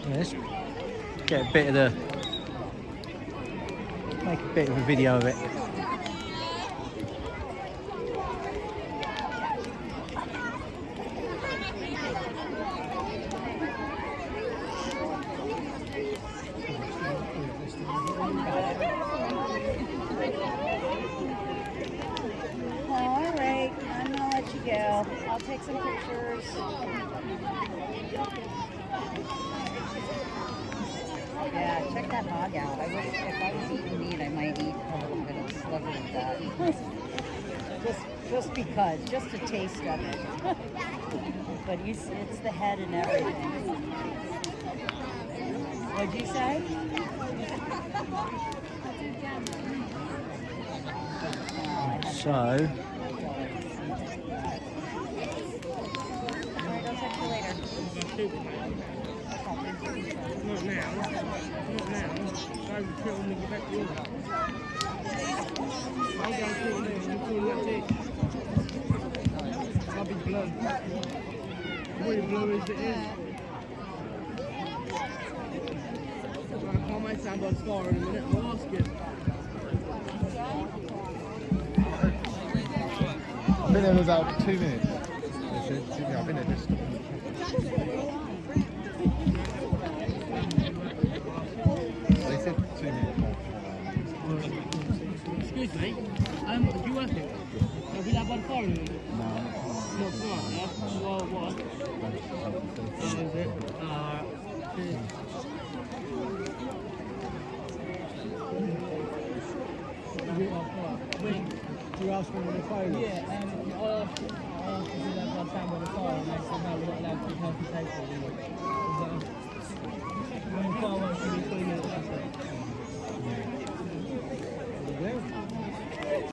Let's get a bit of the, make a bit of a video of it. Alright, I'm gonna let you go. I'll take some pictures. Yeah, check that hog out. I wish if I was eating meat, I might eat a little bit of sliver of that. just because, just a taste of it. But it's the head and everything. What'd you say? So, Alright, I'll text you later. Not now. Not now. Go kill me, get back to you. I'll go kill me, you kill that dick. I'll be blue. Really blue as it is. Right, I might sound like fire in a minute, I'll ask you. I've been there about 2 minutes. Yeah, I've been there just. They said 2 minutes. Excuse me, do you work here? Have you that Bonfire in it? No. Not tonight, yeah? Well, what? Oh, is it? Cheers. You asked me on the phone? Yeah, I asked if you that by time on the fire and they said no, we're not allowed to do health and safety.